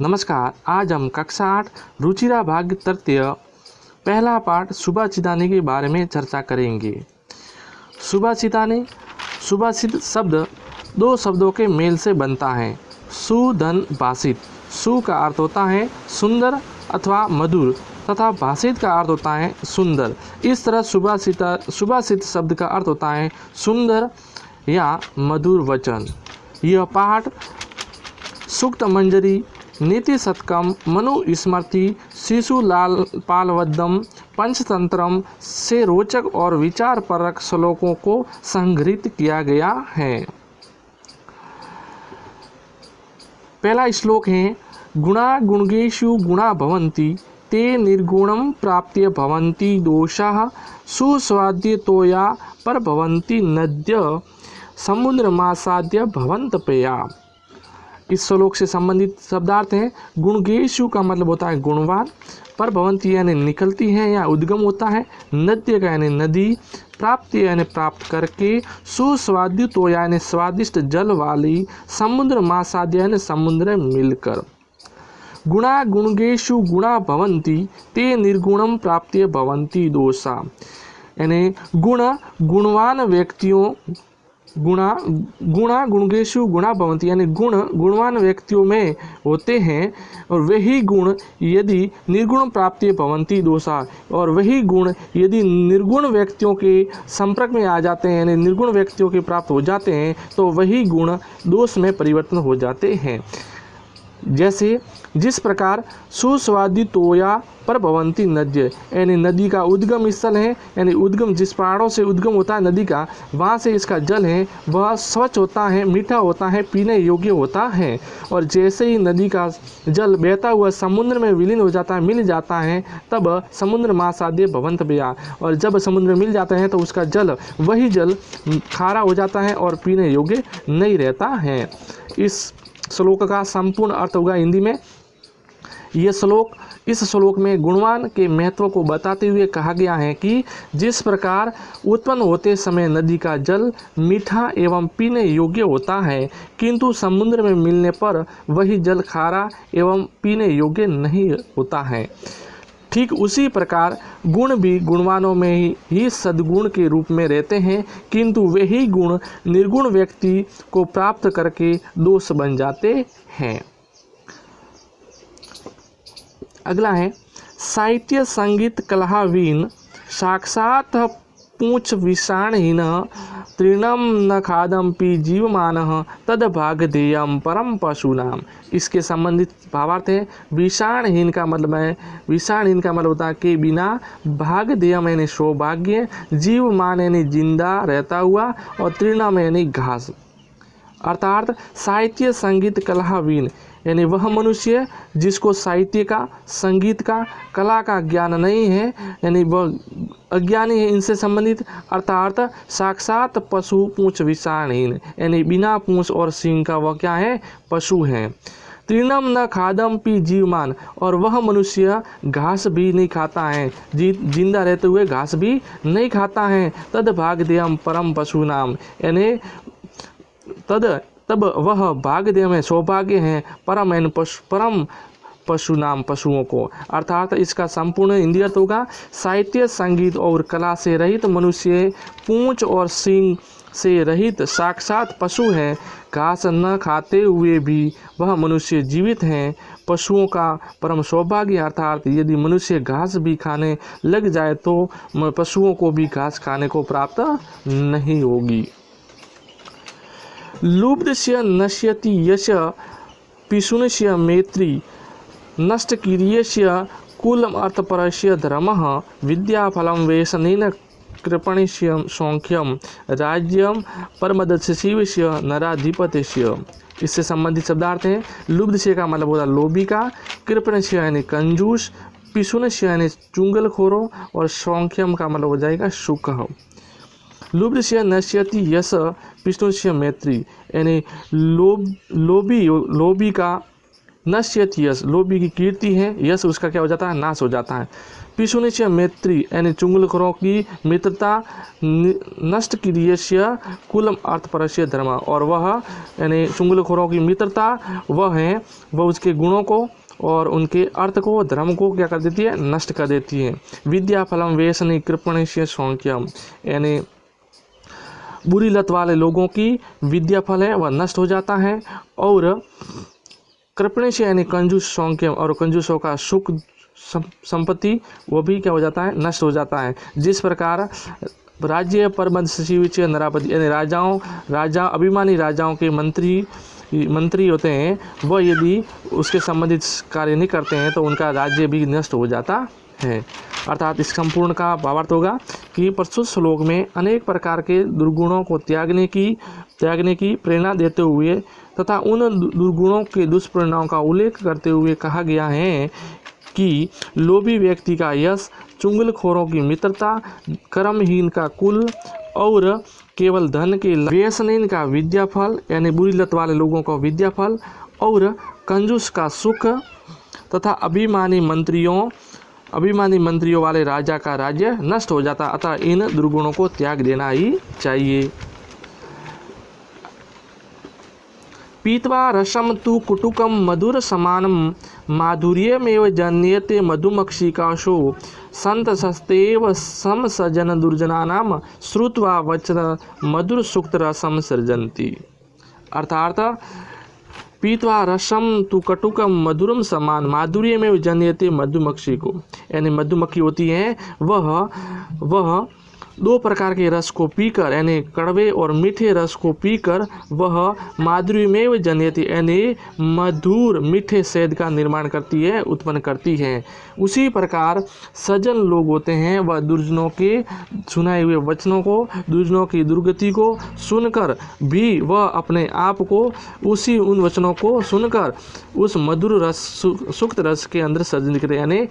नमस्कार। आज हम कक्षा 8 रुचिरा भाग तृतीय पहला पाठ सुभाषितानी के बारे में चर्चा करेंगे। सुभाषितानी सुभाषित शब्द दो शब्दों के मेल से बनता है। सुधन भाषित, सु का अर्थ होता है सुंदर अथवा मधुर तथा भाषित का अर्थ होता है सुंदर। इस तरह सुभाषित शब्द का अर्थ होता है सुंदर या मधुर वचन। यह पाठ सूक्त मंजरी, नीति शतकम, मनु स्मृति, शिशु लाल पालवद्दम, पंचतंत्रम से रोचक और विचारपरक श्लोकों को संग्रहित किया गया है। पहला श्लोक है गुणा गुणगेषु गुणा भवन्ति ते निर्गुणं प्राप्य भवन्ति दोषाः सुस्वाद्यतोया पर भवन्ति नद्य समुद्रमासाद्य भवन्त पेया। इस श्लोक से संबंधित शब्दार्थ हैं। गुणगेषु का मतलब होता है गुणवान, पर भवंती यानी निकलती है या उद्गम होता है, नद्य का यानी नदी, प्राप्ति यानी प्राप्त करके, सुस्वाद्युतो यानी स्वादिष्ट जल वाली, समुद्र मासाद्य यानी समुद्र मिलकर। गुणा गुणगेषु गुणा भवन्ति ते निर्गुणम प्राप्य भवन्ति दोषा, यानी गुणवान व्यक्तियों गुणा गुणगेषु गुणा भवन्ति यानी गुणवान व्यक्तियों में होते हैं और वही गुण यदि निर्गुण प्राप्ति भवन्ति दोषा, और वही गुण यदि निर्गुण व्यक्तियों के संपर्क में आ जाते हैं यानी निर्गुण व्यक्तियों के प्राप्त हो जाते हैं तो वही गुण दोष में परिवर्तन हो जाते हैं। जैसे जिस प्रकार सुस्वादितोया पर भवंती नद्य, यानी नदी का उद्गम स्थल है, यानी उद्गम जिस पहाड़ों से उद्गम होता है नदी का, वहाँ से इसका जल है वह स्वच्छ होता है, मीठा होता है, पीने योग्य होता है। और जैसे ही नदी का जल बहता हुआ समुद्र में विलीन हो जाता है, मिल जाता है, तब समुद्र मासाद्य भवंत बेया, और जब समुद्र मिल जाता है तो उसका जल वही जल खारा हो जाता है और पीने योग्य नहीं रहता है। इस श्लोक का संपूर्ण अर्थ होगा हिंदी में। इस श्लोक में गुणवान के महत्व को बताते हुए कहा गया है कि जिस प्रकार उत्पन्न होते समय नदी का जल मीठा एवं पीने योग्य होता है, किंतु समुद्र में मिलने पर वही जल खारा एवं पीने योग्य नहीं होता है, ठीक उसी प्रकार गुण भी गुणवानों में ही सद्गुण के रूप में रहते हैं, किंतु वही गुण निर्गुण व्यक्ति को प्राप्त करके दोष बन जाते हैं। अगला है साहित्य संगीत कलहावीन साक्षात पूछ विषाणहीन तृणम न खादम्पि जीवमानः तद भागधेयम परम पशुनाम। इसके संबंधित भावार्थ है। विषाणहीन का मतलब होता है कि बिना, भागधेयम यानी सौभाग्य, जीवमान यानी जिंदा रहता हुआ, और तृणम यानी घास। अर्थात साहित्य संगीत कलहावीन यानी वह मनुष्य जिसको साहित्य का, संगीत का, कला का ज्ञान नहीं है, यानी वह अज्ञानी है इनसे संबंधित। अर्थात साक्षात पशु पूंछ विषाणहीन यानी बिना पूंछ और सींग का वह क्या है, पशु है। तृणम न खादम पी जीवमान, और वह मनुष्य घास भी नहीं खाता है, जिंदा रहते हुए घास भी नहीं खाता है। तद भागधेयम परम पशु नाम, यानी तब वह भागधेय में सौभाग्य है, परम पशु नाम पशुओं को। अर्थात इसका संपूर्ण हिंदी अर्थ होगा साहित्य संगीत और कला से रहित मनुष्य पूंछ और सींग से रहित साक्षात पशु है। घास न खाते हुए भी वह मनुष्य जीवित हैं, पशुओं का परम सौभाग्य। अर्थात यदि मनुष्य घास भी खाने लग जाए तो पशुओं को भी घास खाने को प्राप्त नहीं होगी। लुब्धस्य नश्यति यश पिशुनस्य मैत्री नष्टकीर्यस्य कुलम अर्थपरस्य धर्मः विद्याफलं वेशनेन कृपणस्य सौख्यम राज्यम परमदस्यशिवस्य नराधिपतिस्य। इससे संबंधित शब्दार्थ है। लुब्धस्य का मतलब होता है लोभी का, कृपणस्य यानी कंजूस, पिशुनस्य यानी चुंगलखोरों, और सौख्यम का मतलब हो जाएगा सुख। लुब्धस्य नश्यति यश पिशुनस्य मैत्री यानी लोभी का नश्यत यश, लोभी की कीर्ति है, यश उसका क्या हो जाता है, नाश हो जाता है। पिशुनिश्य मैत्री यानी चुंगलखोरों की मित्रता, नष्ट क्रियस्य कुलम अर्थपरस्य धर्म, और वह यानी चुंगलखोरों की मित्रता वह है, वह उसके गुणों को और उनके अर्थ को, धर्म को क्या कर देती है, नष्ट कर देती है। विद्या फलम व्यसनी कृपणस्य शौक्यम, यानी बुरी लत वाले लोगों की विद्या फल है वह नष्ट हो जाता है, और कृपणे से यानी कंजूस शौक्यम, और कंजूसों का सुख संपत्ति वो भी क्या हो जाता है, नष्ट हो जाता है। जिस प्रकार राज्य परबंध सचिविच नरापति, यानी राजा अभिमानी राजाओं के मंत्री होते हैं, वह यदि उसके संबंधित कार्य नहीं करते हैं तो उनका राज्य भी नष्ट हो जाता है। अर्थात इस संपूर्ण का भावार्थ होगा कि प्रस्तुत श्लोक में अनेक प्रकार के दुर्गुणों को त्यागने की प्रेरणा देते हुए तथा उन दुर्गुणों के दुष्परिणामों का उल्लेख करते हुए कहा गया है कि लोभी व्यक्ति का यश, चुंगलखोरों की मित्रता, कर्महीन का कुल और केवल धन के व्यसनीन का विद्याफल यानी बुरी लत वाले लोगों का विद्याफल, और कंजूस का सुख तथा अभिमानी मंत्रियों वाले राजा का राज्य नष्ट हो जाता। अतः इन दुर्गुणों को त्याग देना ही चाहिए। पीत्वा रसम तु कुटुकम मधुर समानम माधुर्यमेव जन्यते मधुमक्षिकाशो संतसस्तेव समसजन दुर्जनानाम श्रुत्वा वचन मधुर सुक्त रसम सृजन्ति। अर्थात पीत्वा रसम तु कटुकम मधुरम समान माधुर्यमेव जन्यते मधुमक्षिको, यानी मधुमक्खी होती है वह दो प्रकार के रस को पीकर यानी कड़वे और मीठे रस को पीकर वह माधुर्यमेव जन्यते यानी मधुर मीठे शहद का निर्माण करती है, उत्पन्न करती है। उसी प्रकार सज्जन लोग होते हैं, वह दुर्जनों के सुनाए हुए वचनों को, दुर्जनों की दुर्गति को सुनकर भी वह अपने आप को उन वचनों को सुनकर उस मधुर रस सुक्त रस के अंदर सज्जन करते यानी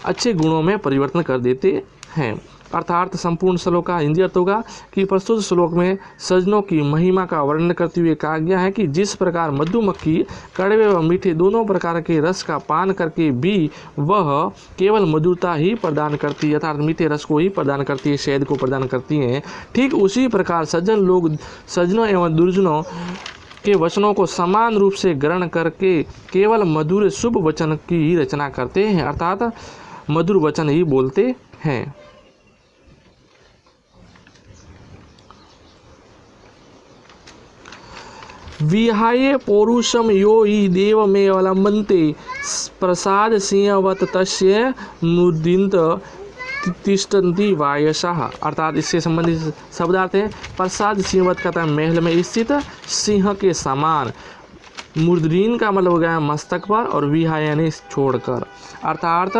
अच्छे गुणों में परिवर्तन कर देते हैं। अर्थात संपूर्ण श्लोक का हिंदी अर्थ होगा कि प्रस्तुत श्लोक में सज्जनों की महिमा का वर्णन करते हुए कहा गया है कि जिस प्रकार मधुमक्खी कड़वे व मीठे दोनों प्रकार के रस का पान करके भी वह केवल मधुरता ही प्रदान करती है, अर्थात मीठे रस को ही प्रदान करती है, शहद को प्रदान करती है, ठीक उसी प्रकार सज्जन लोग सज्जनों एवं दुर्जनों के वचनों को समान रूप से ग्रहण करके केवल मधुर शुभ वचन की ही रचना करते हैं, अर्थात मधुर वचन ही बोलते हैं। विहाय पौरुषम यो हि देवमेवलंबन्ते प्रसाद सिंहवत तस्य मुदिन्त तिष्ठन्ति वायसः। अर्थात इससे संबंधित शब्दार्थ है प्रसाद सिंहवत का महल में स्थित सिंह के समान, मुद्रीन का मतलब हो गया मस्तक पर, और विहाय यानी छोड़कर। अर्थात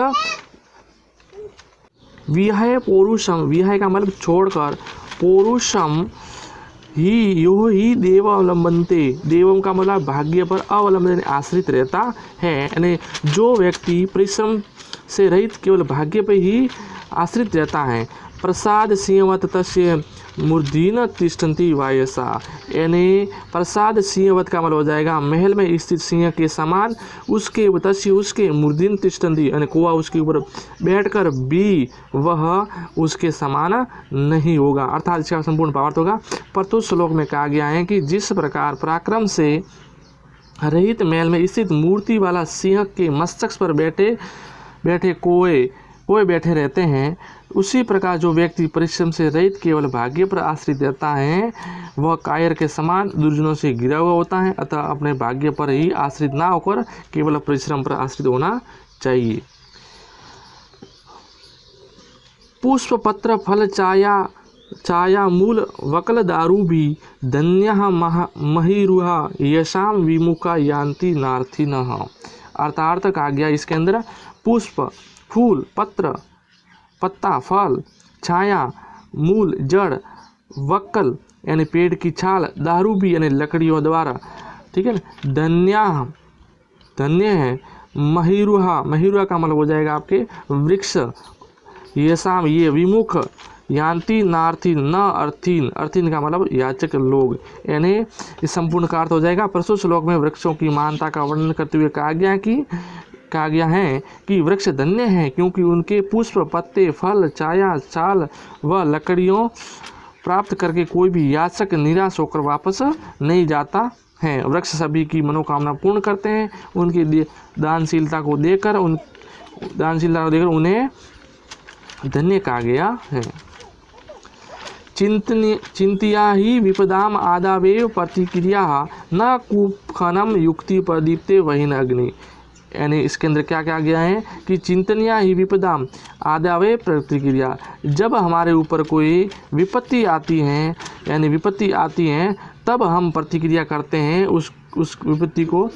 विहाय पौरुषम, विहाय का मतलब छोड़कर, पौरुषम ही देव अवलंबनते, देवों का मतलब भाग्य पर अवलंबन आश्रित रहता है, यानी जो व्यक्ति परिश्रम से रहित केवल भाग्य पर ही आश्रित रहता है। प्रसाद सिंहवत तस्य मूर्धीन तिष्ठन्ति वायसा, यानी प्रसाद सिंहवत का मतलब हो जाएगा महल में स्थित सिंह के समान, उसके तस्य उसके मूर्धीन तिष्ठन्ति यानी कुआ उसके ऊपर बैठकर भी वह उसके समान नहीं होगा। अर्थात इसका संपूर्ण भावार्थ होगा। प्रस्तुत श्लोक में कहा गया है कि जिस प्रकार पराक्रम से रहित महल में स्थित मूर्ति वाला सिंह के मस्तक पर बैठे कोए बैठे रहते हैं, उसी प्रकार जो व्यक्ति परिश्रम से रहित केवल भाग्य पर आश्रित रहता है वह कायर के समान दुर्जनों से घिरा हुआ होता है। अतः अपने भाग्य पर ही आश्रित ना होकर केवल परिश्रम पर आश्रित होना चाहिए। पुष्प पत्र फल छाया मूल वकल दारू भी धन्यः महिरुहा यशाम विमुखा यान्ति नार्थिनः। अर्थार्थ कहा गया इसके अंदर पुष्प, फूल, पत्र, पत्ता, फल, छाया, मूल, जड़, वक्कल यानी पेड़ की छाल, दारू भी यानी लकड़ियों द्वारा, ठीक है ना, धन्य है, महिरुहा का मतलब हो जाएगा आपके वृक्ष, यशाम ये विमुख यान्ति नार्थीन न अर्थीन, अर्थीन का मतलब याचक लोग, यानी इस संपूर्ण का अर्थ हो जाएगा। प्रस्तुत श्लोक में वृक्षों की महानता का वर्णन करते हुए कहा गया है कि वृक्ष धन्य हैं क्योंकि उनके पुष्प, पत्ते, फल, छाया, छाल व लकड़ियों प्राप्त करके कोई भी याचक निराश होकर वापस नहीं जाता है। वृक्ष सभी की मनोकामना पूर्ण करते हैं। उनकी दानशीलता को देखकर उन्हें धन्य कहा गया है। चिंत्या ही विपदाम आदावेव प्रतिक्रिया न कूपखनम युक्ति प्रदीप्ते वहीन अग्नि, यानी इसके अंदर क्या कहा गया है कि चिंतनिया ही विपदाम आदावे प्रतिक्रिया, जब हमारे ऊपर कोई विपत्ति आती है, यानी विपत्ति आती है तब हम प्रतिक्रिया करते हैं उस विपत्ति को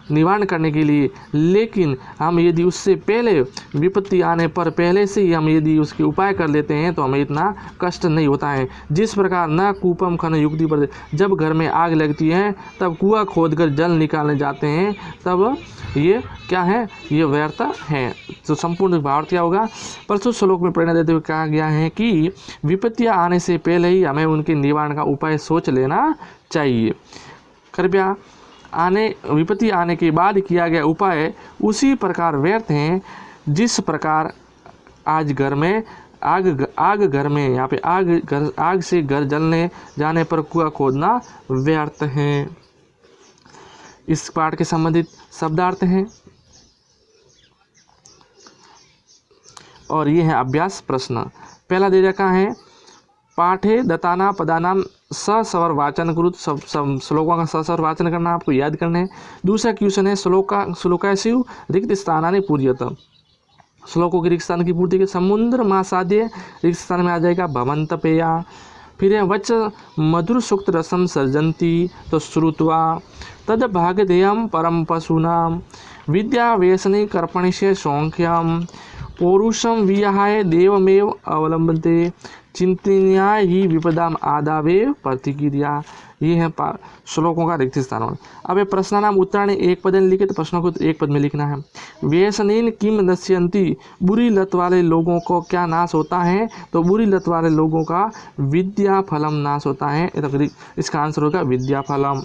निवारण करने के लिए। लेकिन हम यदि उससे पहले विपत्ति आने पर पहले से ही हम यदि उसके उपाय कर लेते हैं तो हमें इतना कष्ट नहीं होता है। जिस प्रकार न कूपम खन युक्ति पर, जब घर में आग लगती है तब कुआं खोदकर जल निकालने जाते हैं, तब ये क्या है, ये व्यर्थ है। तो संपूर्ण भावार्थ क्या होगा, प्रस्तुत श्लोक में प्रेरणा देते हुए कहा गया है कि विपत्तियाँ आने से पहले ही हमें उनके निवारण का उपाय सोच लेना चाहिए। कृपया विपत्ति आने के बाद किया गया उपाय उसी प्रकार व्यर्थ हैं जिस प्रकार आज घर में आग घर में यहाँ पे आग से घर जलने जाने पर कुआं खोदना व्यर्थ है। इस पाठ के संबंधित शब्दार्थ हैं और ये है अभ्यास प्रश्न। पहला दे रखा है पाठे दत्ताना पदानाम सस्वर वाचन करो, सब श्लोकों का सस्वर वाचन करना आपको याद करना है। दूसरा क्वेश्चन है श्लोकाशिव रिक्त स्थानानि पूर्यत, श्लोकों के रिक्त स्थान की पूर्ति के समुद्र महासाध्य रिक्त स्थान में आ जाएगा भवंत पेया। फिर है वच मधुर सुक्त रसम सर्जंती तो श्रुत्वा तद भागधेयम परम पशूनाम विद्या व्यसनी कर्पणिष्य सौख्यम पौरुषम विहाय देवमेव अवलंबते चिंतनिया ही विपदाम आदावे प्रतिक्रिया। ये है श्लोकों का रिक्त स्थान। अब ये प्रश्नानाम उत्तराणि एक पद में लिखे तो प्रश्नों को एक पद में लिखना है। व्यसनीन किम नश्यन्ति, बुरी लत वाले लोगों को क्या नाश होता है, तो बुरी लत वाले लोगों का विद्या फलम नाश होता है। इसका आंसर होगा विद्या फलम।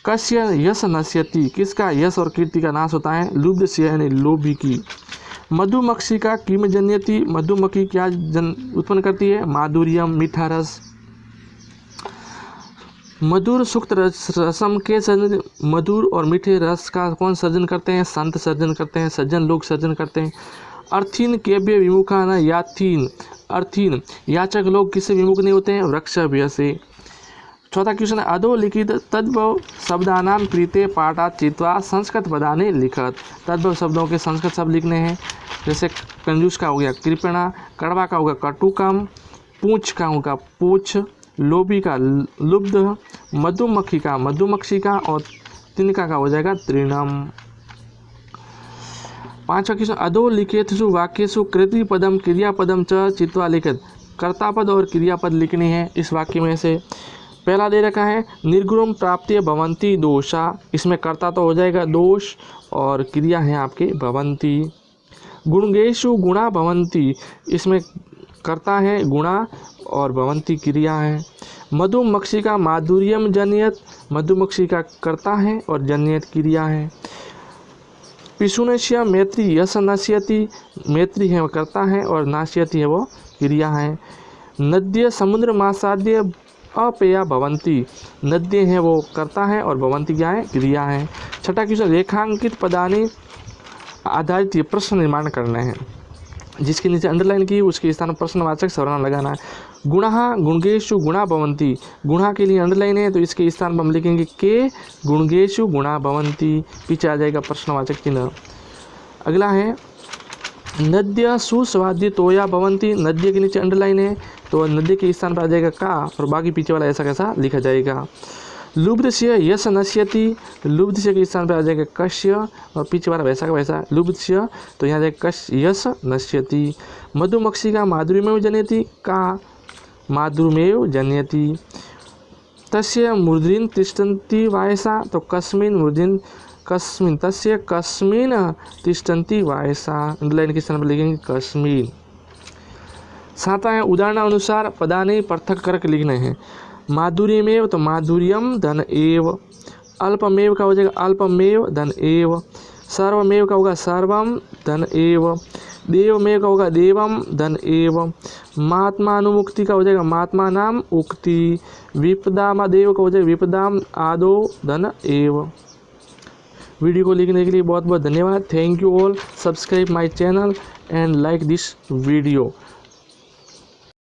कस्य यश नश्यति, किसका यश और कीर्ति का नाश होता है, लुब्धस्य यानी लोभी की। मधुमक्षिका किम जन्यति, मधुमक्खी क्या उत्पन्न करती है, माधुर्यम मीठा रस। मधुर सुक्त रसम के सर्जन, मधुर और मीठे रस का कौन सर्जन करते हैं, संत सर्जन करते हैं, सज्जन लोग सर्जन करते हैं। अर्थीन केव्य विमुखा न याथीन, अर्थीन याचक लोग किससे विमुख नहीं होते हैं, वृक्ष से। चौथा क्वेश्चन है अधोलिखित तद्भव शब्दानाम प्रीते पाठात चित्वा संस्कृत पदाने लिखत, तद्भव शब्दों के संस्कृत शब्द लिखने हैं। जैसे कंजूस का हो गया कृपणा, कड़वा का होगा कटुकम, पूंछ का होगा पूछ, लोभी का लुब्ध, मधुमक्खी का मधुमक्षिका और तिनका का हो जाएगा तृणम। पांचवा क्वेश्चन अधोलिखितेषु वाक्येषु कृति पदम क्रियापदम च चित्वा लिखत, कर्तापद और क्रियापद लिखने हैं इस वाक्य में से। पहला दे रखा है निर्गुणम प्राप्ति भवंती दोषा, इसमें कर्ता तो हो जाएगा दोष और क्रिया है आपके भवंती। गुणगेशु गुणा भवंती, इसमें कर्ता है गुणा और भवंती क्रिया है। मधुमक्षिका माधुर्यम जन्यत, मधुमक्षिका कर्ता है और जन्यत क्रिया है। पिशुनस्य मैत्री यश नश्यति, मैत्री है वो कर्ता है और नाश्यति है वो क्रिया है। नद्य समुद्र मासाद्य अपेया भवंती, नद्य है वो कर्ता है और भवंती क्या है, क्रिया है। छठा क्वेश्चन रेखांकित पदानी आधारित ये प्रश्न निर्माण करने हैं, जिसके नीचे अंडरलाइन की उसके स्थान प्रश्नवाचक सर्वनाम लगाना है। गुणा गुणगेशु गुणा भवंती, गुणा के लिए अंडरलाइन है तो इसके स्थान पर हम लिखेंगे के गुणगेशु गुणा भवंती, पीछे आ जाएगा प्रश्नवाचक चिन्ह। अगला है नद्य सुस्वाद्य तोया भवंती, नद्य के नीचे अंडरलाइन है तो नद्य के स्थान पर आ जाएगा का और बाकी पीछे वाला ऐसा कैसा लिखा जाएगा। लुब्धस्य यश नश्यति, लुब्धस्य के स्थान पर आ जाएगा कश्य और पीछे वाला वैसा का वैसा लुब्धस्य तो यहाँ जाएगा कश यश नश्यति। मधुमक्षिका माधुर्यमेव जनयति, का माधुर्यमेव जनयति। तस्य मूर्धनि तिष्ठन्ति वायसा, तो कस्मिन् मूर्धनि कस्मिन्, तस्य कस्मिन् तिष्ठन्ति वायसा, अंडरलाइन के स्थान पर लिखेंगे कस्मिन्। 7वां है उदाहरणानुसार पदानि पृथक करके लिखने हैं। माधुर्यमेव तो माधुर्यम धन एव, अल्पमेव का हो जाएगा अल्पमेव धन एव, सर्वमेव का होगा सर्वम धन एव, देवमेव का होगा देवम धन एव, महात्मानुमुक्ति का हो जाएगा महात्मा नाम उक्ति, विपदाम देव का हो जाएगा विपदाम आदो धन एव। वीडियो को लिखने के लिए बहुत बहुत धन्यवाद। Thank you all. Subscribe my channel and like this video.